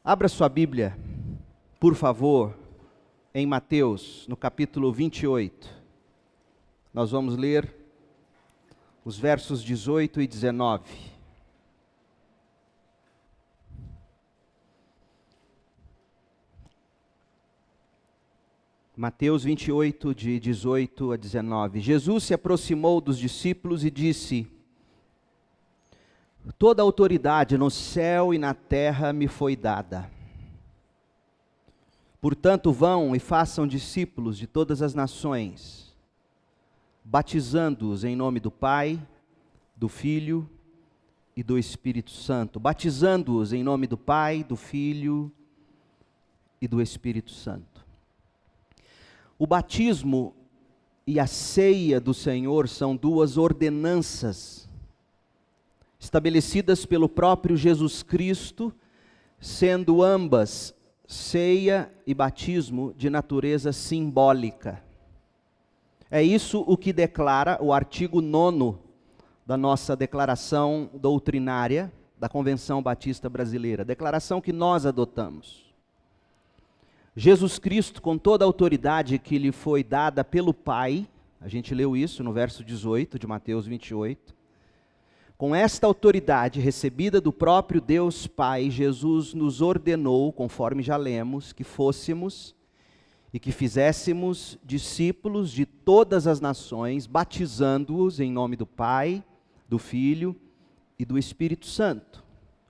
Abra sua Bíblia, por favor, em Mateus, no capítulo 28. Nós vamos ler os versos 18 e 19. Mateus 28, de 18 a 19. Jesus se aproximou dos discípulos e disse: Toda a autoridade no céu e na terra me foi dada. Portanto, vão e façam discípulos de todas as nações, batizando-os em nome do Pai, do Filho e do Espírito Santo. Batizando-os em nome do Pai, do Filho e do Espírito Santo. O batismo e a ceia do Senhor são duas ordenanças estabelecidas pelo próprio Jesus Cristo, sendo ambas, ceia e batismo, de natureza simbólica. É isso o que declara o artigo 9º da nossa declaração doutrinária da Convenção Batista Brasileira, declaração que nós adotamos. Jesus Cristo, com toda a autoridade que lhe foi dada pelo Pai, a gente leu isso no verso 18 de Mateus 28, com esta autoridade recebida do próprio Deus Pai, Jesus nos ordenou, conforme já lemos, que fôssemos e que fizéssemos discípulos de todas as nações, batizando-os em nome do Pai, do Filho e do Espírito Santo.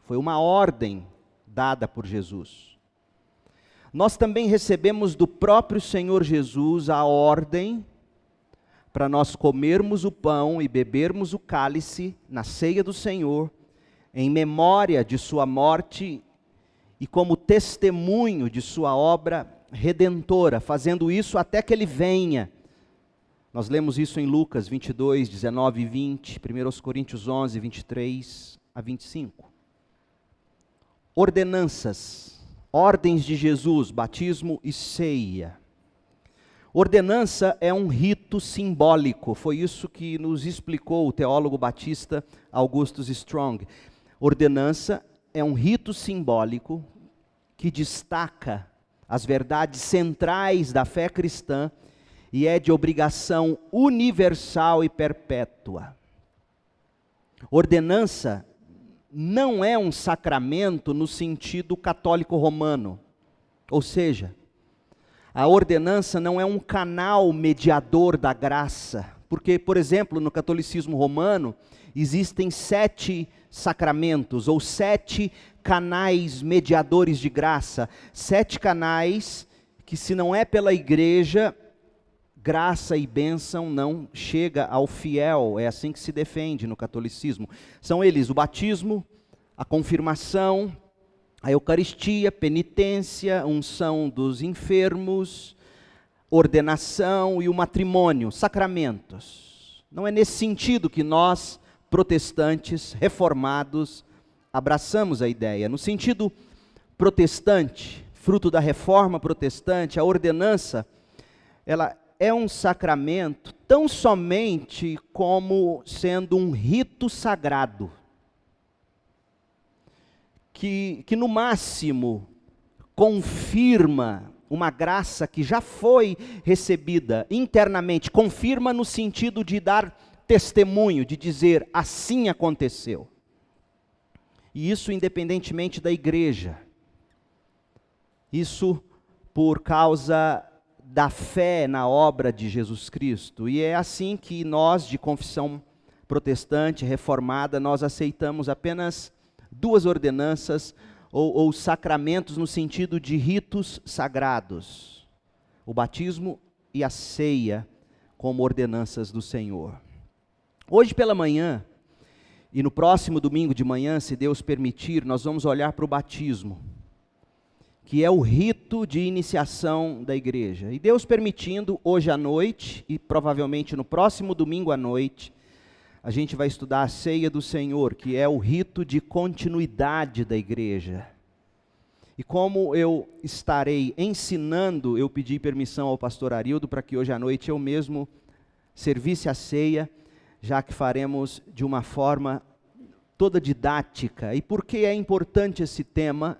Foi uma ordem dada por Jesus. Nós também recebemos do próprio Senhor Jesus a ordem para nós comermos o pão e bebermos o cálice na ceia do Senhor, em memória de sua morte e como testemunho de sua obra redentora, fazendo isso até que ele venha. Nós lemos isso em Lucas 22, 19 e 20, 1 Coríntios 11, 23 a 25. Ordenanças, ordens de Jesus, batismo e ceia. Ordenança é um rito simbólico, foi isso que nos explicou o teólogo batista Augustus Strong. Ordenança é um rito simbólico que destaca as verdades centrais da fé cristã e é de obrigação universal e perpétua. Ordenança não é um sacramento no sentido católico romano, ou seja, a ordenança não é um canal mediador da graça, porque, por exemplo, no catolicismo romano, existem 7 sacramentos, ou 7 canais mediadores de graça, 7 canais que, se não é pela igreja, graça e bênção não chega ao fiel, é assim que se defende no catolicismo. São eles o batismo, a confirmação, a Eucaristia, penitência, unção dos enfermos, ordenação e o matrimônio, sacramentos. Não é nesse sentido que nós, protestantes, reformados, abraçamos a ideia. No sentido protestante, fruto da reforma protestante, a ordenança, ela é um sacramento tão somente como sendo um rito sagrado. Que no máximo confirma uma graça que já foi recebida internamente, confirma no sentido de dar testemunho, de dizer assim aconteceu. E isso independentemente da igreja. Isso por causa da fé na obra de Jesus Cristo. E é assim que nós, de confissão protestante, reformada, nós aceitamos apenas 2 ordenanças ou sacramentos no sentido de ritos sagrados. O batismo e a ceia como ordenanças do Senhor. Hoje pela manhã e no próximo domingo de manhã, se Deus permitir, nós vamos olhar para o batismo, que é o rito de iniciação da igreja. E Deus permitindo, hoje à noite e provavelmente no próximo domingo à noite, a gente vai estudar a ceia do Senhor, que é o rito de continuidade da igreja. E como eu estarei ensinando, eu pedi permissão ao pastor Arildo para que hoje à noite eu mesmo servisse a ceia, já que faremos de uma forma toda didática. E por que é importante esse tema?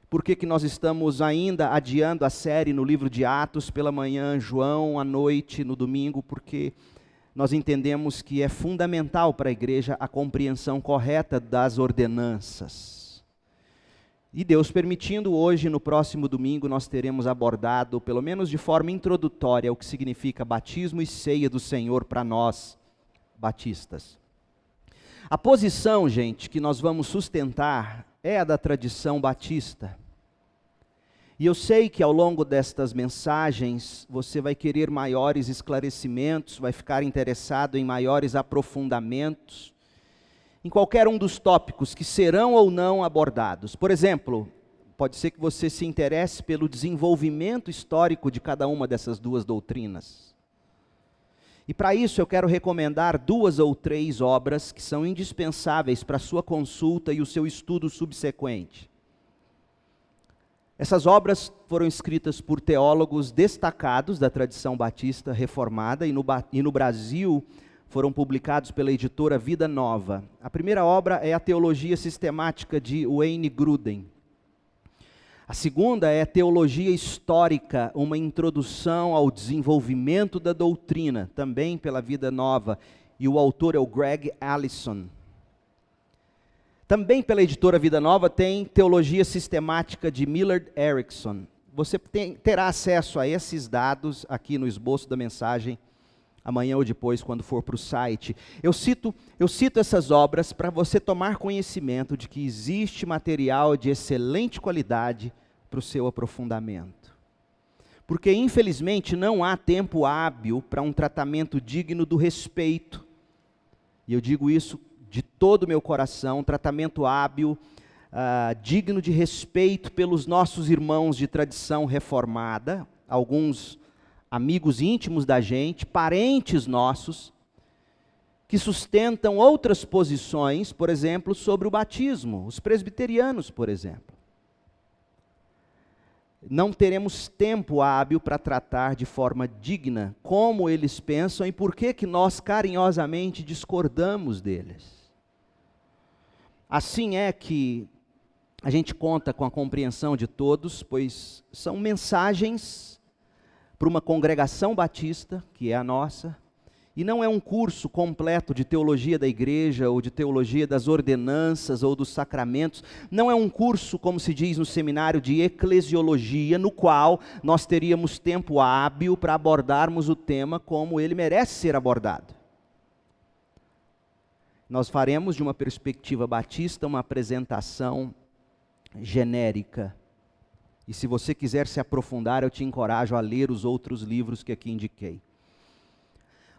Por que nós estamos ainda adiando a série no livro de Atos pela manhã, João à noite, no domingo? Porque nós entendemos que é fundamental para a igreja a compreensão correta das ordenanças. E Deus permitindo, hoje, no próximo domingo, nós teremos abordado, pelo menos de forma introdutória, o que significa batismo e ceia do Senhor para nós, batistas. A posição, gente, que nós vamos sustentar é a da tradição batista. E eu sei que ao longo destas mensagens você vai querer maiores esclarecimentos, vai ficar interessado em maiores aprofundamentos, em qualquer um dos tópicos que serão ou não abordados. Por exemplo, pode ser que você se interesse pelo desenvolvimento histórico de cada uma dessas duas doutrinas. E para isso eu quero recomendar 2 ou 3 obras que são indispensáveis para a sua consulta e o seu estudo subsequente. Essas obras foram escritas por teólogos destacados da tradição batista reformada e no Brasil foram publicados pela editora Vida Nova. A primeira obra é a Teologia Sistemática de Wayne Grudem. A segunda é Teologia Histórica, uma introdução ao desenvolvimento da doutrina, também pela Vida Nova, e o autor é o Greg Allison. Também pela editora Vida Nova tem Teologia Sistemática de Millard Erickson. Você terá acesso a esses dados aqui no esboço da mensagem, amanhã ou depois, quando for para o site. Eu cito essas obras para você tomar conhecimento de que existe material de excelente qualidade para o seu aprofundamento. Porque, infelizmente, não há tempo hábil para um tratamento digno do respeito. E eu digo isso de todo o meu coração, tratamento hábil, digno de respeito pelos nossos irmãos de tradição reformada, alguns amigos íntimos da gente, parentes nossos, que sustentam outras posições, por exemplo, sobre o batismo, os presbiterianos, por exemplo. Não teremos tempo hábil para tratar de forma digna como eles pensam e por que nós carinhosamente discordamos deles. Assim é que a gente conta com a compreensão de todos, pois são mensagens para uma congregação batista, que é a nossa, e não é um curso completo de teologia da igreja, ou de teologia das ordenanças, ou dos sacramentos, não é um curso, como se diz no seminário, de eclesiologia, no qual nós teríamos tempo hábil para abordarmos o tema como ele merece ser abordado. Nós faremos, de uma perspectiva batista, uma apresentação genérica. E se você quiser se aprofundar, eu te encorajo a ler os outros livros que aqui indiquei.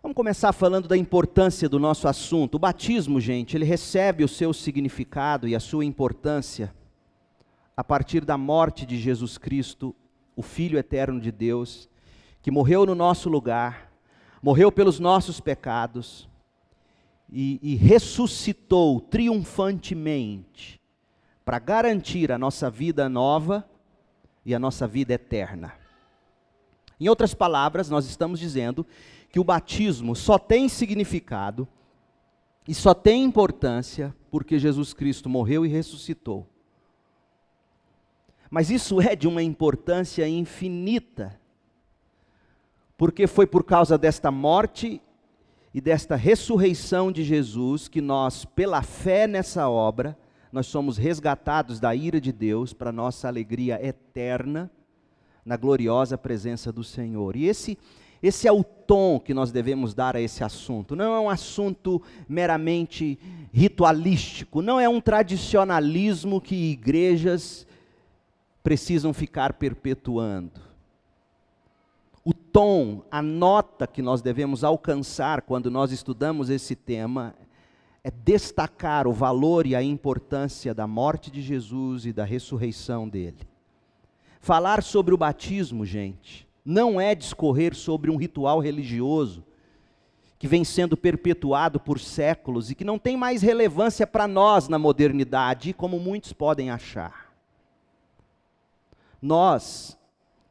Vamos começar falando da importância do nosso assunto. O batismo, gente, ele recebe o seu significado e a sua importância a partir da morte de Jesus Cristo, o Filho eterno de Deus, que morreu no nosso lugar, morreu pelos nossos pecados, e ressuscitou triunfantemente para garantir a nossa vida nova e a nossa vida eterna. Em outras palavras, nós estamos dizendo que o batismo só tem significado e só tem importância porque Jesus Cristo morreu e ressuscitou. Mas isso é de uma importância infinita, porque foi por causa desta morte e desta ressurreição de Jesus que nós, pela fé nessa obra, nós somos resgatados da ira de Deus para nossa alegria eterna na gloriosa presença do Senhor. E esse é o tom que nós devemos dar a esse assunto. Não é um assunto meramente ritualístico, não é um tradicionalismo que igrejas precisam ficar perpetuando. O tom, a nota que nós devemos alcançar quando nós estudamos esse tema é destacar o valor e a importância da morte de Jesus e da ressurreição dele. Falar sobre o batismo, gente, não é discorrer sobre um ritual religioso que vem sendo perpetuado por séculos e que não tem mais relevância para nós na modernidade, como muitos podem achar. Nós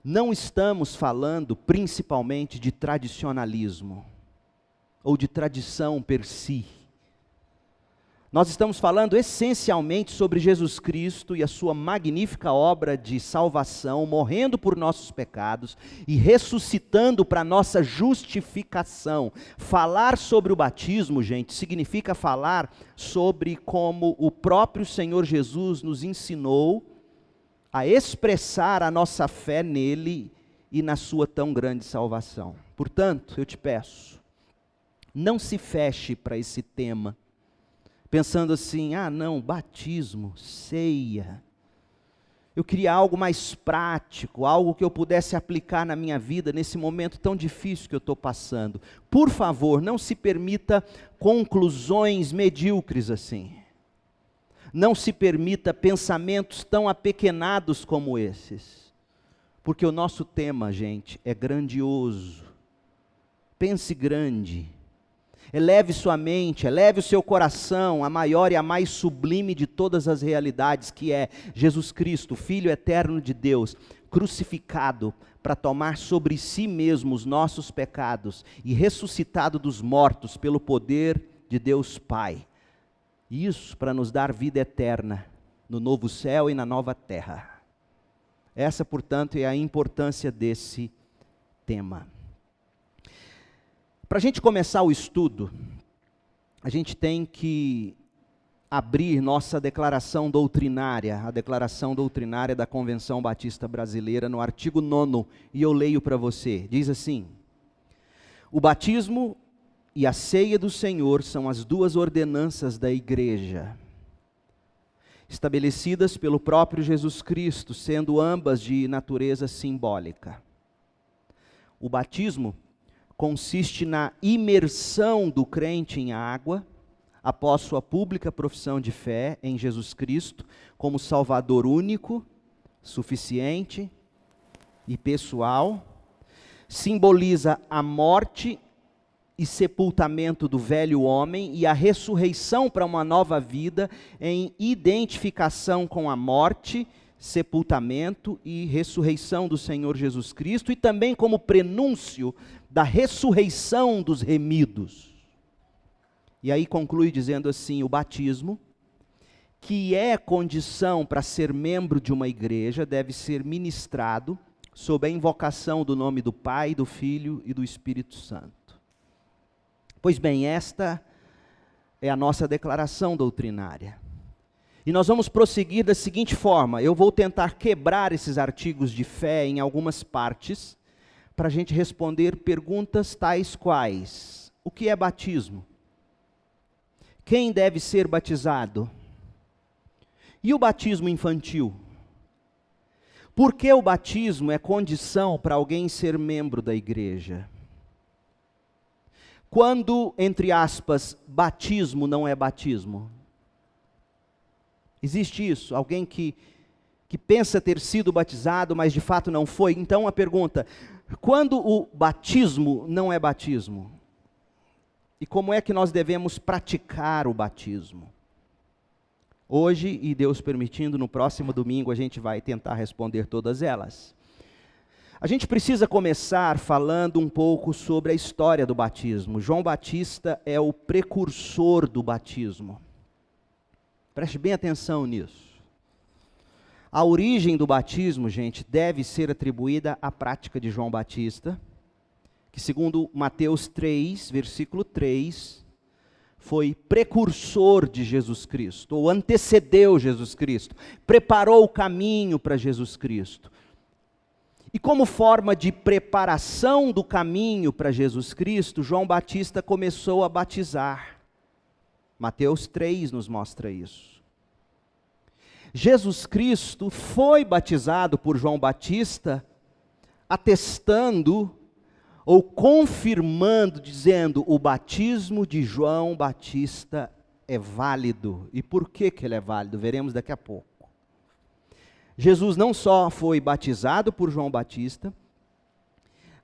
não estamos falando principalmente de tradicionalismo ou de tradição per si. Nós estamos falando essencialmente sobre Jesus Cristo e a sua magnífica obra de salvação, morrendo por nossos pecados e ressuscitando para nossa justificação. Falar sobre o batismo, gente, significa falar sobre como o próprio Senhor Jesus nos ensinou a expressar a nossa fé nele e na sua tão grande salvação. Portanto, eu te peço, não se feche para esse tema, pensando assim, não, batismo, ceia. Eu queria algo mais prático, algo que eu pudesse aplicar na minha vida nesse momento tão difícil que eu estou passando. Por favor, não se permita conclusões medíocres assim. Não se permita pensamentos tão apequenados como esses. Porque o nosso tema, gente, é grandioso. Pense grande. Eleve sua mente, eleve o seu coração à maior e à mais sublime de todas as realidades, que é Jesus Cristo, Filho eterno de Deus, crucificado para tomar sobre si mesmo os nossos pecados e ressuscitado dos mortos pelo poder de Deus Pai. Isso para nos dar vida eterna no novo céu e na nova terra. Essa, portanto, é a importância desse tema. Para a gente começar o estudo, a gente tem que abrir nossa declaração doutrinária, a declaração doutrinária da Convenção Batista Brasileira, no artigo 9º, e eu leio para você. Diz assim: o batismo e a ceia do Senhor são as duas ordenanças da igreja, estabelecidas pelo próprio Jesus Cristo, sendo ambas de natureza simbólica. O batismo consiste na imersão do crente em água, após sua pública profissão de fé em Jesus Cristo, como Salvador único, suficiente e pessoal. Simboliza a morte e sepultamento do velho homem e a ressurreição para uma nova vida em identificação com a morte, sepultamento e ressurreição do Senhor Jesus Cristo, e também como prenúncio da ressurreição dos remidos. E aí conclui dizendo assim: o batismo, que é condição para ser membro de uma igreja, deve ser ministrado sob a invocação do nome do Pai, do Filho e do Espírito Santo. Pois bem, esta é a nossa declaração doutrinária. E nós vamos prosseguir da seguinte forma: eu vou tentar quebrar esses artigos de fé em algumas partes, para a gente responder perguntas tais quais: o que é batismo? Quem deve ser batizado? E o batismo infantil? Por que o batismo é condição para alguém ser membro da igreja? Quando, entre aspas, batismo não é batismo? Existe isso? Alguém que pensa ter sido batizado, mas de fato não foi? Então a pergunta: quando o batismo não é batismo? E como é que nós devemos praticar o batismo? Hoje, e Deus permitindo, no próximo domingo a gente vai tentar responder todas elas. A gente precisa começar falando um pouco sobre a história do batismo. João Batista é o precursor do batismo. Preste bem atenção nisso. A origem do batismo, gente, deve ser atribuída à prática de João Batista, que segundo Mateus 3, versículo 3, foi precursor de Jesus Cristo, ou antecedeu Jesus Cristo, preparou o caminho para Jesus Cristo. E como forma de preparação do caminho para Jesus Cristo, João Batista começou a batizar. Mateus 3 nos mostra isso. Jesus Cristo foi batizado por João Batista, atestando ou confirmando, dizendo: o batismo de João Batista é válido. E por que ele é válido? Veremos daqui a pouco. Jesus não só foi batizado por João Batista,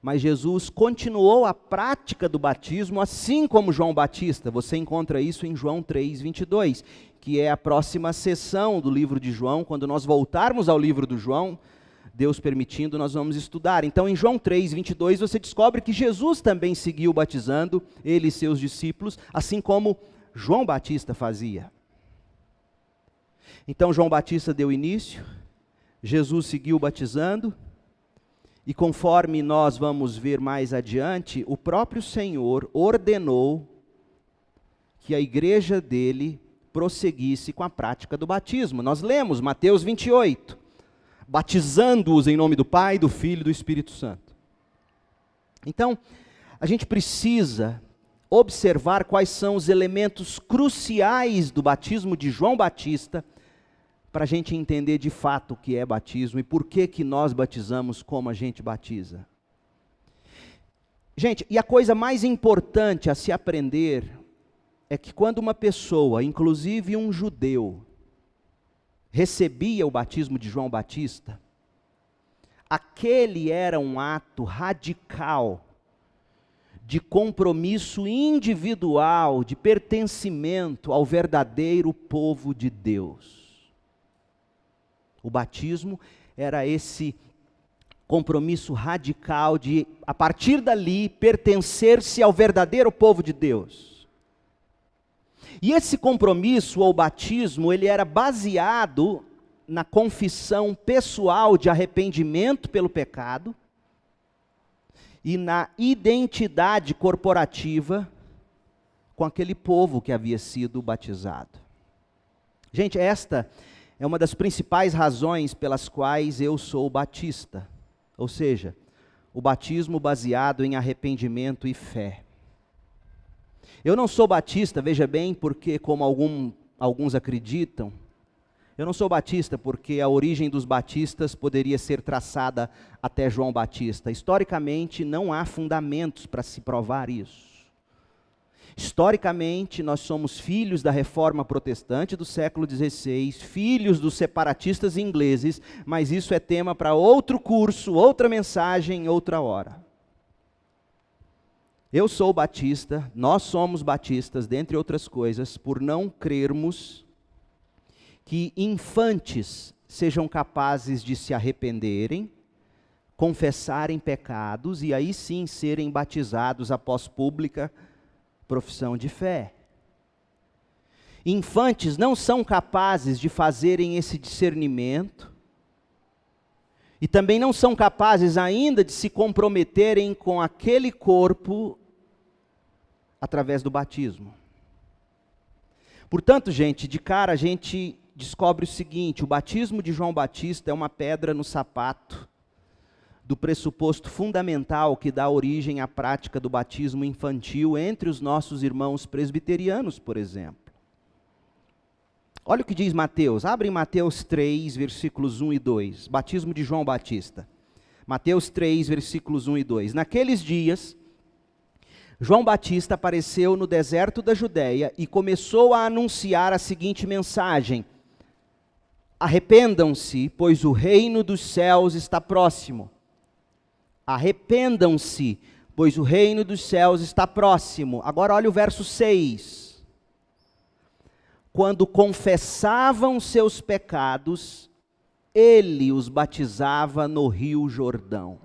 mas Jesus continuou a prática do batismo assim como João Batista. Você encontra isso em João 3:22, que é a próxima sessão do livro de João. Quando nós voltarmos ao livro do João, Deus permitindo, nós vamos estudar. Então, em João 3:22, você descobre que Jesus também seguiu batizando, ele e seus discípulos, assim como João Batista fazia. Então João Batista deu início, Jesus seguiu batizando, e conforme nós vamos ver mais adiante, o próprio Senhor ordenou que a igreja dele prosseguisse com a prática do batismo. Nós lemos Mateus 28, batizando-os em nome do Pai, do Filho e do Espírito Santo. Então, a gente precisa observar quais são os elementos cruciais do batismo de João Batista, para a gente entender de fato o que é batismo e por que nós batizamos como a gente batiza. Gente, e a coisa mais importante a se aprender é que quando uma pessoa, inclusive um judeu, recebia o batismo de João Batista, aquele era um ato radical de compromisso individual, de pertencimento ao verdadeiro povo de Deus. O batismo era esse compromisso radical de, a partir dali, pertencer-se ao verdadeiro povo de Deus. E esse compromisso, ou batismo, ele era baseado na confissão pessoal de arrependimento pelo pecado e na identidade corporativa com aquele povo que havia sido batizado. Gente, esta é uma das principais razões pelas quais eu sou batista, ou seja, o batismo baseado em arrependimento e fé. Eu não sou batista, veja bem, porque como alguns acreditam, eu não sou batista porque a origem dos batistas poderia ser traçada até João Batista. Historicamente, não há fundamentos para se provar isso. Historicamente, nós somos filhos da Reforma Protestante do século XVI, filhos dos separatistas ingleses, mas isso é tema para outro curso, outra mensagem, outra hora. Eu sou batista, nós somos batistas, dentre outras coisas, por não crermos que infantes sejam capazes de se arrependerem, confessarem pecados e aí sim serem batizados após pública profissão de fé. Infantes não são capazes de fazerem esse discernimento e também não são capazes ainda de se comprometerem com aquele corpo através do batismo. Portanto, gente, de cara a gente descobre o seguinte: o batismo de João Batista é uma pedra no sapato do pressuposto fundamental que dá origem à prática do batismo infantil entre os nossos irmãos presbiterianos, por exemplo. Olha o que diz Mateus, abre em Mateus 3, versículos 1 e 2, batismo de João Batista. Mateus 3, versículos 1 e 2. Naqueles dias, João Batista apareceu no deserto da Judéia e começou a anunciar a seguinte mensagem: arrependam-se, pois o reino dos céus está próximo. Arrependam-se, pois o reino dos céus está próximo. Agora olha o verso 6. Quando confessavam seus pecados, ele os batizava no rio Jordão.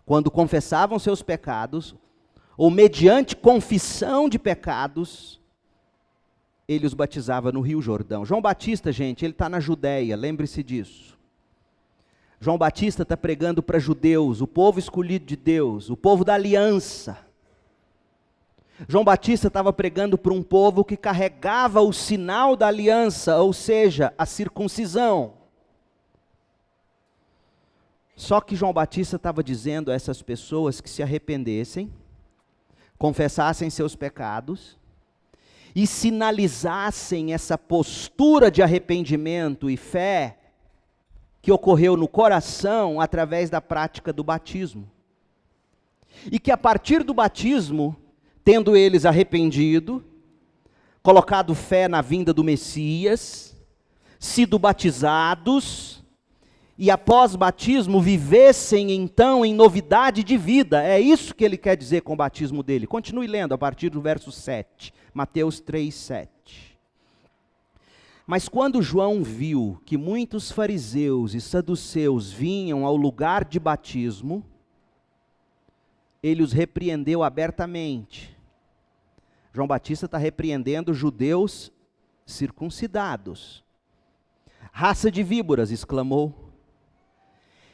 Quando confessavam seus pecados, ou mediante confissão de pecados, ele os batizava no rio Jordão. João Batista, gente, ele está na Judéia, lembre-se disso. João Batista está pregando para judeus, o povo escolhido de Deus, o povo da aliança. João Batista estava pregando para um povo que carregava o sinal da aliança, ou seja, a circuncisão. Só que João Batista estava dizendo a essas pessoas que se arrependessem, confessassem seus pecados e sinalizassem essa postura de arrependimento e fé que ocorreu no coração através da prática do batismo. E que a partir do batismo, tendo eles arrependido, colocado fé na vinda do Messias, sido batizados, e após batismo vivessem então em novidade de vida. É isso que ele quer dizer com o batismo dele. Continue lendo a partir do verso 7, Mateus 3, 7. Mas quando João viu que muitos fariseus e saduceus vinham ao lugar de batismo, ele os repreendeu abertamente. João Batista está repreendendo judeus circuncidados. Raça de víboras, exclamou.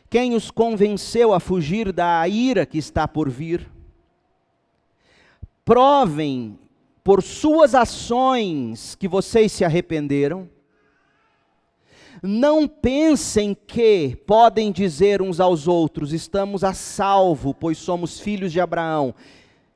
Quem os convenceu a fugir da ira que está por vir? Provem por suas ações que vocês se arrependeram. Não pensem que podem dizer uns aos outros, estamos a salvo, pois somos filhos de Abraão.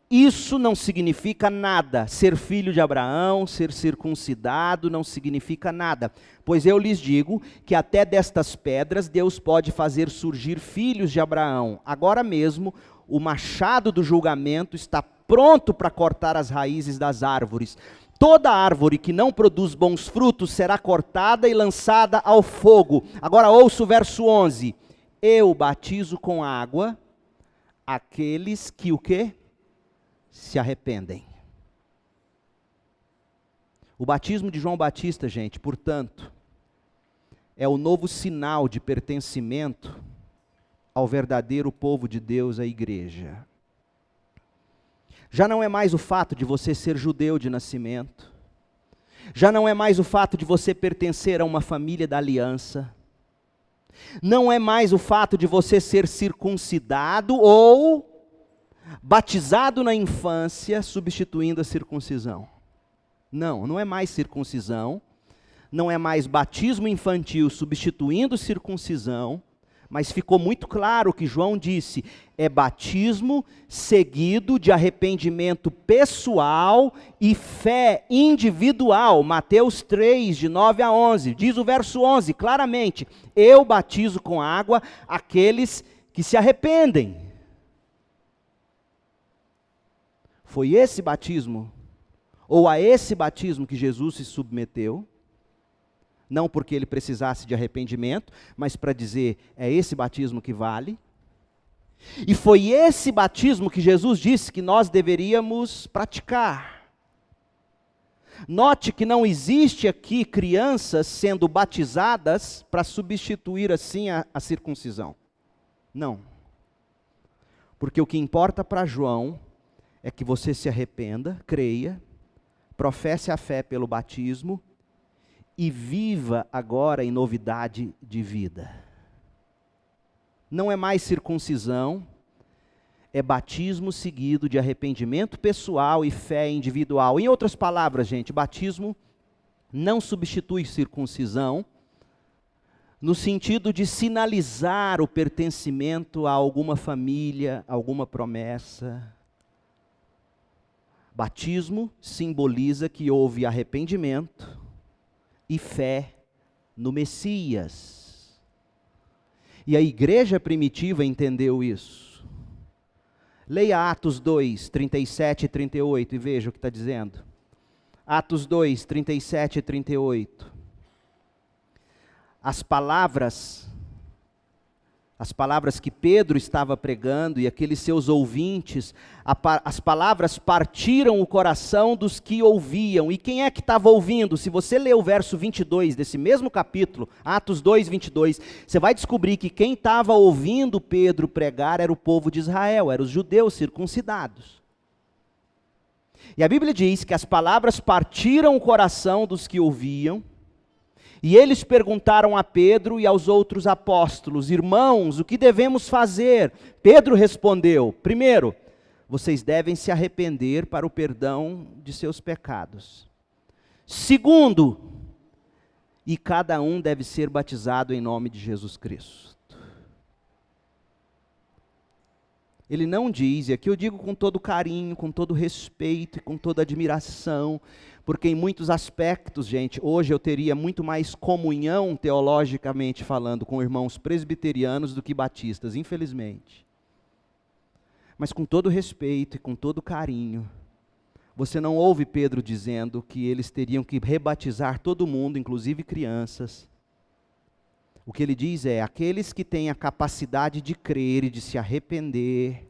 Isso não significa nada. Ser filho de Abraão, ser circuncidado, não significa nada. Pois eu lhes digo que até destas pedras Deus pode fazer surgir filhos de Abraão. Agora mesmo, o machado do julgamento está pronto para cortar as raízes das árvores. Toda árvore que não produz bons frutos será cortada e lançada ao fogo. Agora ouça o verso 11. Eu batizo com água aqueles que o quê? Se arrependem. O batismo de João Batista, gente, portanto, é o novo sinal de pertencimento ao verdadeiro povo de Deus, a igreja. Já não é mais o fato de você ser judeu de nascimento. Já não é mais o fato de você pertencer a uma família da aliança. Não é mais o fato de você ser circuncidado ou batizado na infância, substituindo a circuncisão. Não é mais circuncisão, não é mais batismo infantil substituindo circuncisão, mas ficou muito claro que João disse, é batismo seguido de arrependimento pessoal e fé individual. Mateus 3, de 9 a 11, diz o verso 11 claramente, eu batizo com água aqueles que se arrependem. Foi esse batismo, ou a esse batismo que Jesus se submeteu, não porque ele precisasse de arrependimento, mas para dizer, é esse batismo que vale. E foi esse batismo que Jesus disse que nós deveríamos praticar. Note que não existe aqui crianças sendo batizadas para substituir assim a circuncisão. Não. Porque o que importa para João é que você se arrependa, creia, professe a fé pelo batismo e viva agora em novidade de vida. Não é mais circuncisão, é batismo seguido de arrependimento pessoal e fé individual. Em outras palavras, gente, batismo não substitui circuncisão, no sentido de sinalizar o pertencimento a alguma família, alguma promessa. Batismo simboliza que houve arrependimento e fé no Messias. E a igreja primitiva entendeu isso. Leia Atos 2, 37 e 38 e veja o que está dizendo. Atos 2, 37 e 38. As palavras que Pedro estava pregando e aqueles seus ouvintes, as palavras partiram o coração dos que ouviam. E quem é que estava ouvindo? Se você ler o verso 22 desse mesmo capítulo, Atos 2, 22, você vai descobrir que quem estava ouvindo Pedro pregar era o povo de Israel, eram os judeus circuncidados. E a Bíblia diz que as palavras partiram o coração dos que ouviam, e eles perguntaram a Pedro e aos outros apóstolos, irmãos, o que devemos fazer? Pedro respondeu, primeiro, vocês devem se arrepender para o perdão de seus pecados. Segundo, e cada um deve ser batizado em nome de Jesus Cristo. Ele não diz, e aqui eu digo com todo carinho, com todo respeito e com toda admiração, porque em muitos aspectos, gente, hoje eu teria muito mais comunhão teologicamente falando com irmãos presbiterianos do que batistas, infelizmente. Mas com todo respeito e com todo carinho, você não ouve Pedro dizendo que eles teriam que rebatizar todo mundo, inclusive crianças. O que ele diz é, aqueles que têm a capacidade de crer e de se arrepender,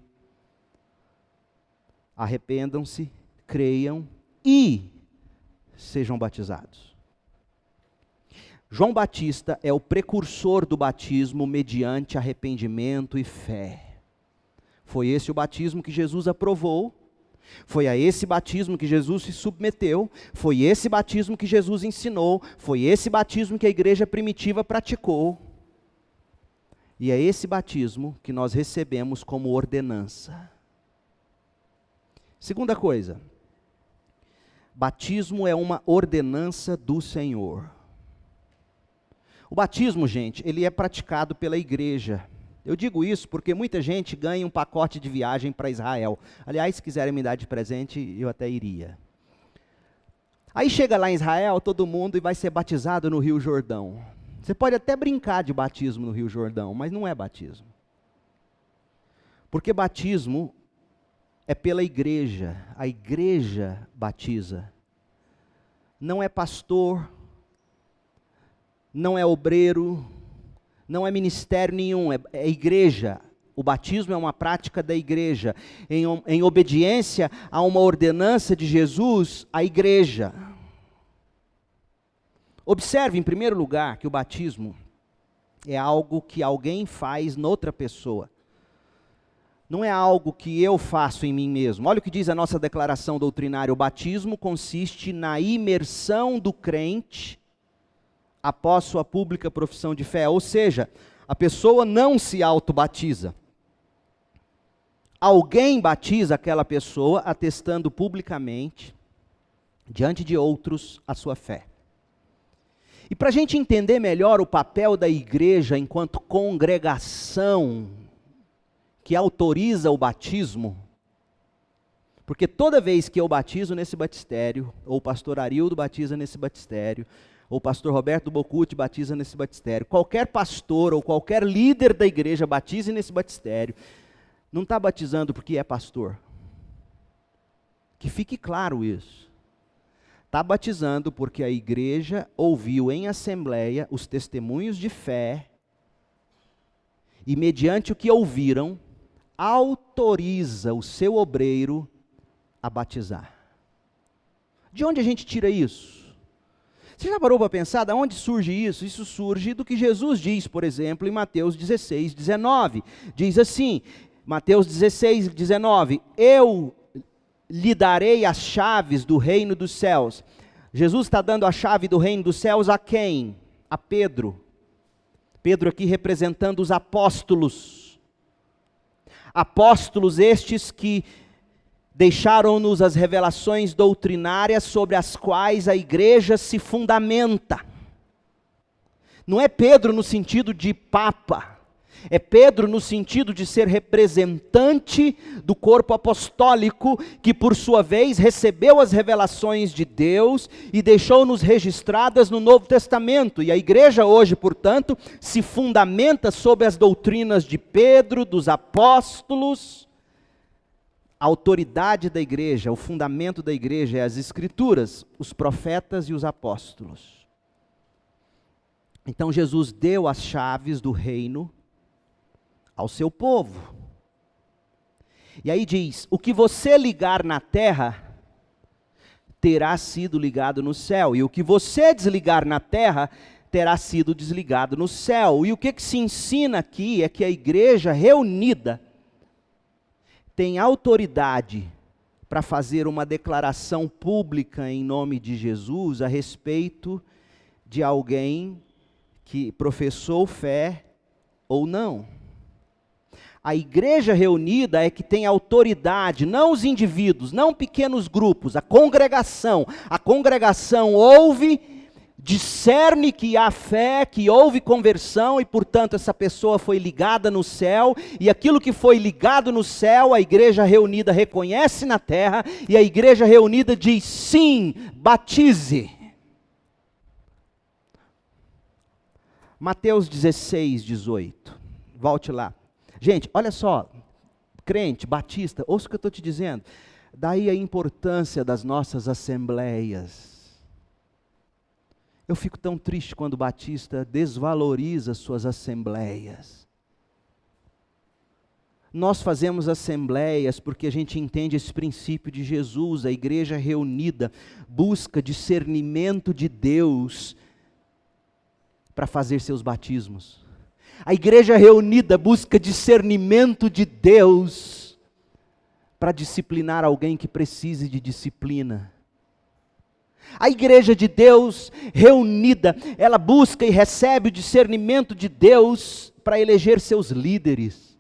arrependam-se, creiam e sejam batizados. João Batista é o precursor do batismo mediante arrependimento e fé. Foi esse o batismo que Jesus aprovou, Foi a esse batismo que Jesus se submeteu, foi esse batismo que Jesus ensinou, foi esse batismo que a igreja primitiva praticou. E é esse batismo que nós recebemos como ordenança. Segunda coisa, batismo é uma ordenança do Senhor. O batismo, gente, ele é praticado pela igreja. Eu digo isso porque muita gente ganha um pacote de viagem para Israel. Aliás, se quiserem me dar de presente, eu até iria. Aí chega lá em Israel, todo mundo, e vai ser batizado no Rio Jordão. Você pode até brincar de batismo no Rio Jordão, mas não é batismo. Porque batismo é pela igreja. A igreja batiza. Não é pastor, não é obreiro, não é ministério nenhum, é igreja. O batismo é uma prática da igreja. Em obediência a uma ordenança de Jesus, a igreja. Observe, em primeiro lugar, que o batismo é algo que alguém faz noutra pessoa. Não é algo que eu faço em mim mesmo. Olha o que diz a nossa declaração doutrinária. O batismo consiste na imersão do crente após sua pública profissão de fé. Ou seja, a pessoa não se autobatiza. Alguém batiza aquela pessoa atestando publicamente, diante de outros, a sua fé. E para a gente entender melhor o papel da igreja enquanto congregação que autoriza o batismo, porque toda vez que eu batizo nesse batistério, ou o pastor Arildo batiza nesse batistério, ou o pastor Roberto Bocuti batiza nesse batistério, qualquer pastor ou qualquer líder da igreja batize nesse batistério, não está batizando porque é pastor. Que fique claro isso. Está batizando porque a igreja ouviu em assembleia os testemunhos de fé e, mediante o que ouviram, autoriza o seu obreiro a batizar. De onde a gente tira isso? Você já parou para pensar de onde surge isso? Isso surge do que Jesus diz, por exemplo, em Mateus 16, 19. Diz assim, Mateus 16, 19, eu lhe darei as chaves do reino dos céus. Jesus está dando a chave do reino dos céus a quem? A Pedro. Pedro aqui representando os apóstolos. Apóstolos estes que deixaram-nos as revelações doutrinárias sobre as quais a igreja se fundamenta. Não é Pedro no sentido de papa. É Pedro no sentido de ser representante do corpo apostólico, que por sua vez recebeu as revelações de Deus e deixou-nos registradas no Novo Testamento. E a igreja hoje, portanto, se fundamenta sobre as doutrinas de Pedro, dos apóstolos. A autoridade da igreja, o fundamento da igreja é as Escrituras, os profetas e os apóstolos. Então Jesus deu as chaves do reino ao seu povo. E aí diz, o que você ligar na terra, terá sido ligado no céu. E o que você desligar na terra, terá sido desligado no céu. E o que se ensina aqui é que a igreja reunida tem autoridade para fazer uma declaração pública em nome de Jesus a respeito de alguém que professou fé ou não. A igreja reunida é que tem autoridade, não os indivíduos, não pequenos grupos, a congregação. A congregação ouve, discerne que há fé, que houve conversão e, portanto, essa pessoa foi ligada no céu. E aquilo que foi ligado no céu, a igreja reunida reconhece na terra e a igreja reunida diz sim, batize. Mateus 16, 18. Volte lá. Gente, olha só, crente, batista, ouça o que eu estou te dizendo. Daí a importância das nossas assembleias. Eu fico tão triste quando o batista desvaloriza suas assembleias. Nós fazemos assembleias porque a gente entende esse princípio de Jesus, a igreja reunida busca discernimento de Deus para fazer seus batismos. A igreja reunida busca discernimento de Deus para disciplinar alguém que precise de disciplina. A igreja de Deus reunida, ela busca e recebe o discernimento de Deus para eleger seus líderes.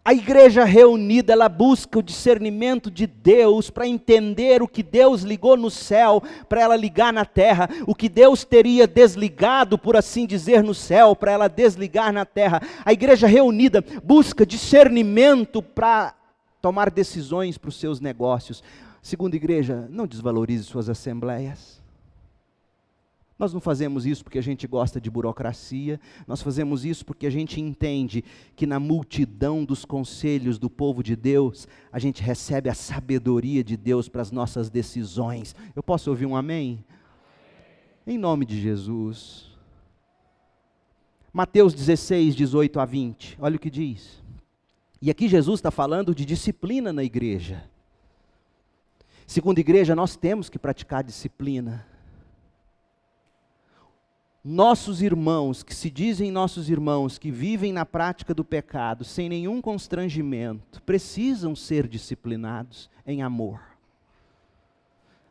A igreja reunida, ela busca o discernimento de Deus para entender o que Deus ligou no céu, para ela ligar na terra, o que Deus teria desligado, por assim dizer, no céu, para ela desligar na terra. A igreja reunida busca discernimento para tomar decisões para os seus negócios. Segunda igreja, não desvalorize suas assembleias. Nós não fazemos isso porque a gente gosta de burocracia, nós fazemos isso porque a gente entende que na multidão dos conselhos do povo de Deus, a gente recebe a sabedoria de Deus para as nossas decisões. Eu posso ouvir um amém? Em nome de Jesus. Mateus 16, 18 a 20, olha o que diz. E aqui Jesus está falando de disciplina na igreja. Segunda igreja, nós temos que praticar disciplina. Nossos irmãos, que se dizem nossos irmãos, que vivem na prática do pecado, sem nenhum constrangimento, precisam ser disciplinados em amor.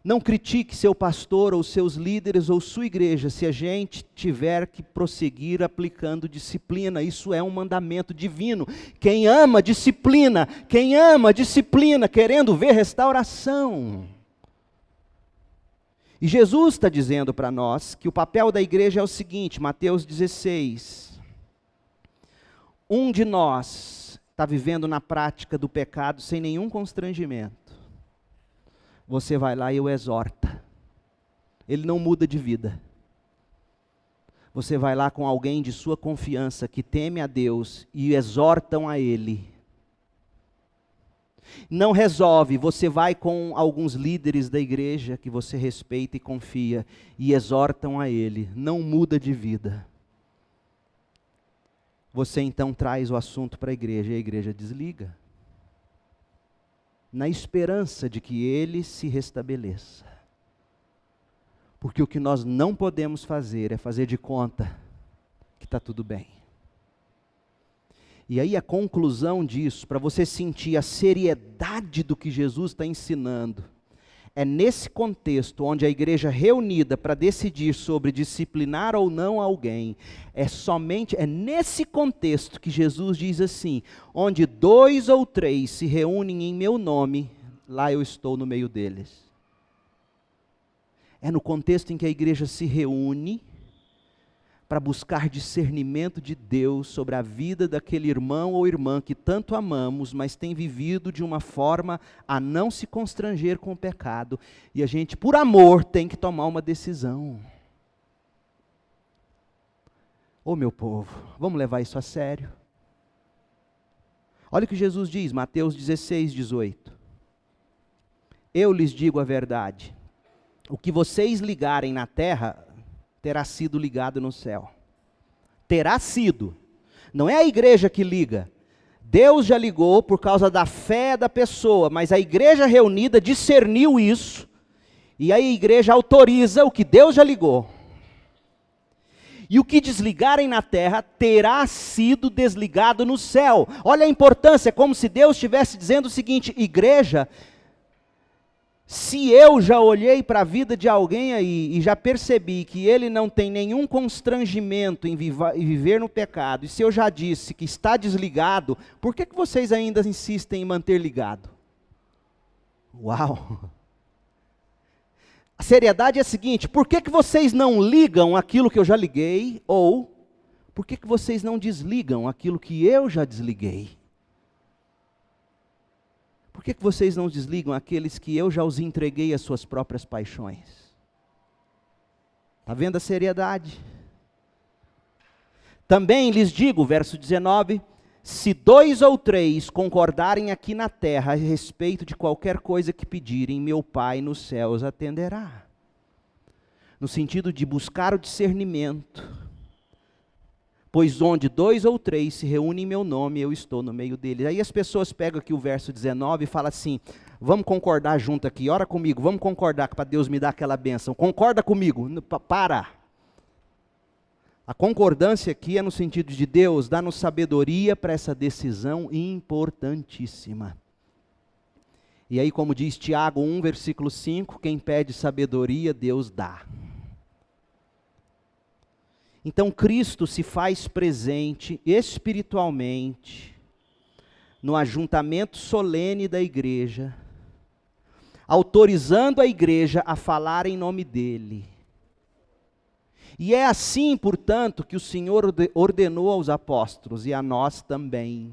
Não critique seu pastor ou seus líderes ou sua igreja se a gente tiver que prosseguir aplicando disciplina. Isso é um mandamento divino. Quem ama disciplina, querendo ver restauração. E Jesus está dizendo para nós que o papel da igreja é o seguinte, Mateus 16. Um de nós está vivendo na prática do pecado sem nenhum constrangimento. Você vai lá e o exorta. Ele não muda de vida. Você vai lá com alguém de sua confiança que teme a Deus e exortam a Ele. Não resolve, você vai com alguns líderes da igreja que você respeita e confia e exortam a ele, não muda de vida. Você então traz o assunto para a igreja e a igreja desliga, na esperança de que ele se restabeleça. Porque o que nós não podemos fazer é fazer de conta que está tudo bem. E aí a conclusão disso, para você sentir a seriedade do que Jesus está ensinando, é nesse contexto onde a igreja reunida para decidir sobre disciplinar ou não alguém, é nesse contexto que Jesus diz assim, onde 2 ou 3 se reúnem em meu nome, lá eu estou no meio deles. É no contexto em que a igreja se reúne para buscar discernimento de Deus sobre a vida daquele irmão ou irmã que tanto amamos, mas tem vivido de uma forma a não se constranger com o pecado. E a gente, por amor, tem que tomar uma decisão. Ô meu povo, vamos levar isso a sério. Olha o que Jesus diz, Mateus 16, 18. Eu lhes digo a verdade, o que vocês ligarem na terra terá sido ligado no céu. Terá sido. Não é a igreja que liga. Deus já ligou por causa da fé da pessoa, mas a igreja reunida discerniu isso, e aí a igreja autoriza o que Deus já ligou. E o que desligarem na terra terá sido desligado no céu. Olha a importância, é como se Deus estivesse dizendo o seguinte, igreja, se eu já olhei para a vida de alguém aí e já percebi que ele não tem nenhum constrangimento em viver no pecado, e se eu já disse que está desligado, por que vocês ainda insistem em manter ligado? Uau! A seriedade é a seguinte, por que vocês não ligam aquilo que eu já liguei, ou por que vocês não desligam aquilo que eu já desliguei? Por que vocês não desligam aqueles que eu já os entreguei às suas próprias paixões? Está vendo a seriedade? Também lhes digo, verso 19, se 2 ou 3 concordarem aqui na terra a respeito de qualquer coisa que pedirem, meu Pai nos céus atenderá. No sentido de buscar o discernimento. Pois onde 2 ou 3 se reúnem em meu nome, eu estou no meio deles. Aí as pessoas pegam aqui o verso 19 e falam assim, vamos concordar junto aqui, ora comigo, vamos concordar para Deus me dar aquela bênção. Concorda comigo, para. A concordância aqui é no sentido de Deus, dá-nos sabedoria para essa decisão importantíssima. E aí, como diz Tiago 1, versículo 5, quem pede sabedoria, Deus dá. Então Cristo se faz presente espiritualmente no ajuntamento solene da igreja, autorizando a igreja a falar em nome dele. E é assim, portanto, que o Senhor ordenou aos apóstolos e a nós também.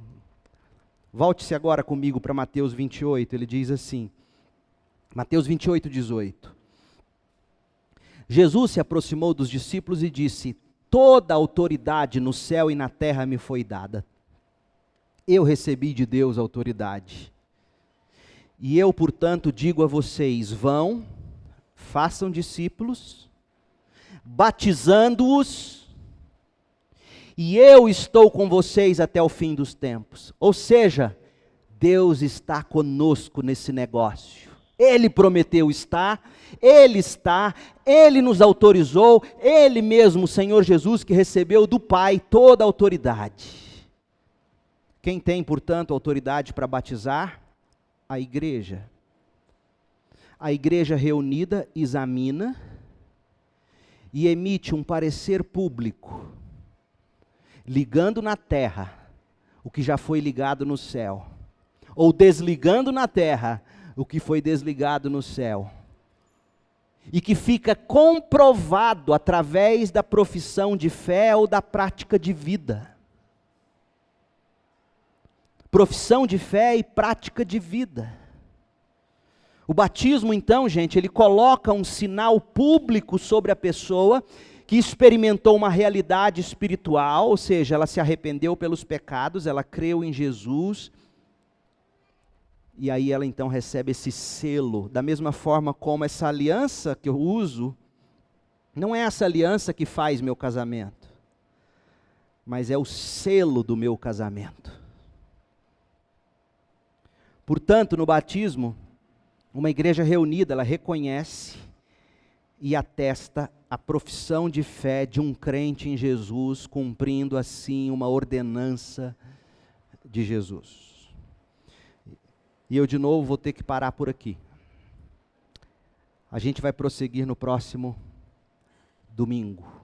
Volte-se agora comigo para Mateus 28, ele diz assim, Mateus 28, 18. Jesus se aproximou dos discípulos e disse: toda a autoridade no céu e na terra me foi dada. Eu recebi de Deus a autoridade. E eu, portanto, digo a vocês, vão, façam discípulos, batizando-os, e eu estou com vocês até o fim dos tempos. Ou seja, Deus está conosco nesse negócio. Ele prometeu estar, Ele está, Ele nos autorizou, Ele mesmo, o Senhor Jesus, que recebeu do Pai toda a autoridade. Quem tem, portanto, autoridade para batizar? A igreja. A igreja reunida examina e emite um parecer público, ligando na terra o que já foi ligado no céu, ou desligando na terra o que foi desligado no céu, e que fica comprovado através da profissão de fé ou da prática de vida. Profissão de fé e prática de vida. O batismo, então, gente, ele coloca um sinal público sobre a pessoa que experimentou uma realidade espiritual, ou seja, ela se arrependeu pelos pecados, ela creu em Jesus, e aí ela então recebe esse selo, da mesma forma como essa aliança que eu uso, não é essa aliança que faz meu casamento, mas é o selo do meu casamento. Portanto, no batismo, uma igreja reunida, ela reconhece e atesta a profissão de fé de um crente em Jesus, cumprindo assim uma ordenança de Jesus. E eu de novo vou ter que parar por aqui. A gente vai prosseguir no próximo domingo.